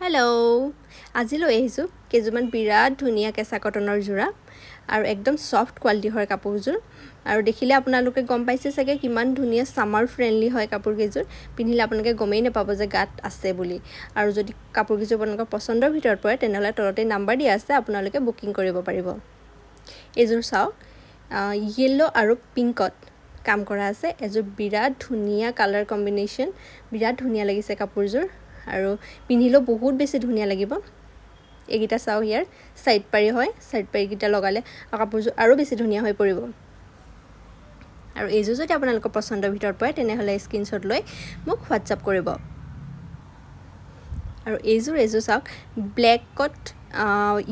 hello' আজি লৈ আহিছোঁ কেইযোৰমান বিৰাট ধুনীয়া কেঁচা কটনৰ যোৰা আৰু একদম সফ্ট কোৱালিটি হয় কাপোৰযোৰ আৰু দেখিলে আপোনালোকে গম পাইছে চাগে কিমান ধুনীয়া সামাৰ ফ্ৰেণ্ডলি হয় কাপোৰকেইযোৰ পিন্ধিলে আপোনালোকে গমেই নাপাব যে গাত আছে বুলি আৰু যদি কাপোৰকেইযোৰ আপোনালোকৰ পছন্দৰ ভিতৰত পৰে তেনেহ'লে তলতে নাম্বাৰ দিয়া আছে আপোনালোকে বুকিং কৰিব পাৰিব এইযোৰ চাওক য়েল্লো আৰু পিংকত কাম কৰা আছে এযোৰ বিৰাট ধুনীয়া কালাৰ কম্বিনেশ্যন বিৰাট ধুনীয়া লাগিছে কাপোৰযোৰ আৰু পিন্ধিলেও বহুত বেছি ধুনীয়া লাগিব এইকেইটা চাওক ইয়াৰ সাইড পাৰি হয় সাইড পাৰিকেইটা লগালে কাপোৰযোৰ আৰু বেছি ধুনীয়া হৈ পৰিব আৰু এইযোৰ যদি আপোনালোকৰ পছন্দৰ ভিতৰত পৰে তেনেহ'লে স্ক্ৰীনশ্বট লৈ মোক হোৱাটছআপ কৰিব আৰু এইযোৰ চাওক ব্লেকত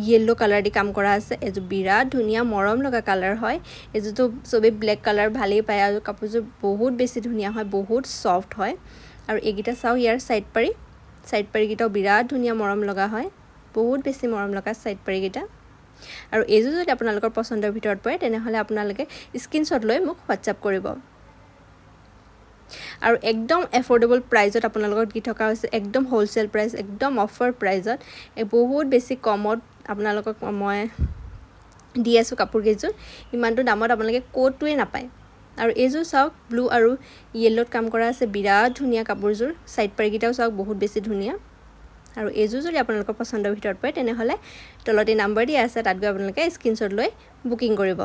য়েল্লো কালাৰ দি কাম কৰা আছে এইযোৰ বিৰাট ধুনীয়া মৰম লগা কালাৰ হয় এইযোৰতো চবেই ব্লেক কালাৰ ভালেই পায় আৰু কাপোৰযোৰ বহুত বেছি ধুনীয়া হয় বহুত সফ্ট হয় আৰু এইকেইটা চাওক ইয়াৰ সাইড পাৰিকেইটাও বিৰাট ধুনীয়া মৰম লগা হয় বহুত বেছি মৰম লগা সাইড পাৰিকেইটা আৰু এইযোৰ যদি আপোনালোকৰ পছন্দৰ ভিতৰত পৰে তেনেহ'লে আপোনালোকে স্ক্ৰীনশ্বট লৈ মোক হোৱাটছআপ কৰিব আৰু একদম এফৰ্ডেবল প্ৰাইজত আপোনালোকক দি থকা হৈছে একদম হোলচেল প্ৰাইচ একদম অফাৰ প্ৰাইজত বহুত বেছি কমত আপোনালোকক মই দি আছোঁ কাপোৰকেইযোৰ ইমানটো দামত আপোনালোকে ক'তোৱে নাপায় আৰু এইযোৰ চাওক ব্লু আৰু য়েল্লোত কাম কৰা আছে বিৰাট ধুনীয়া কাপোৰযোৰ সাইড পাৰিকেইটাও চাওক বহুত বেছি ধুনীয়া আৰু এইযোৰ যদি আপোনালোকৰ পছন্দৰ ভিতৰত পৰে তেনেহ'লে তলতে নাম্বাৰ দিয়া আছে তাত গৈ আপোনালোকে স্ক্ৰীনশ্বট লৈ বুকিং কৰিব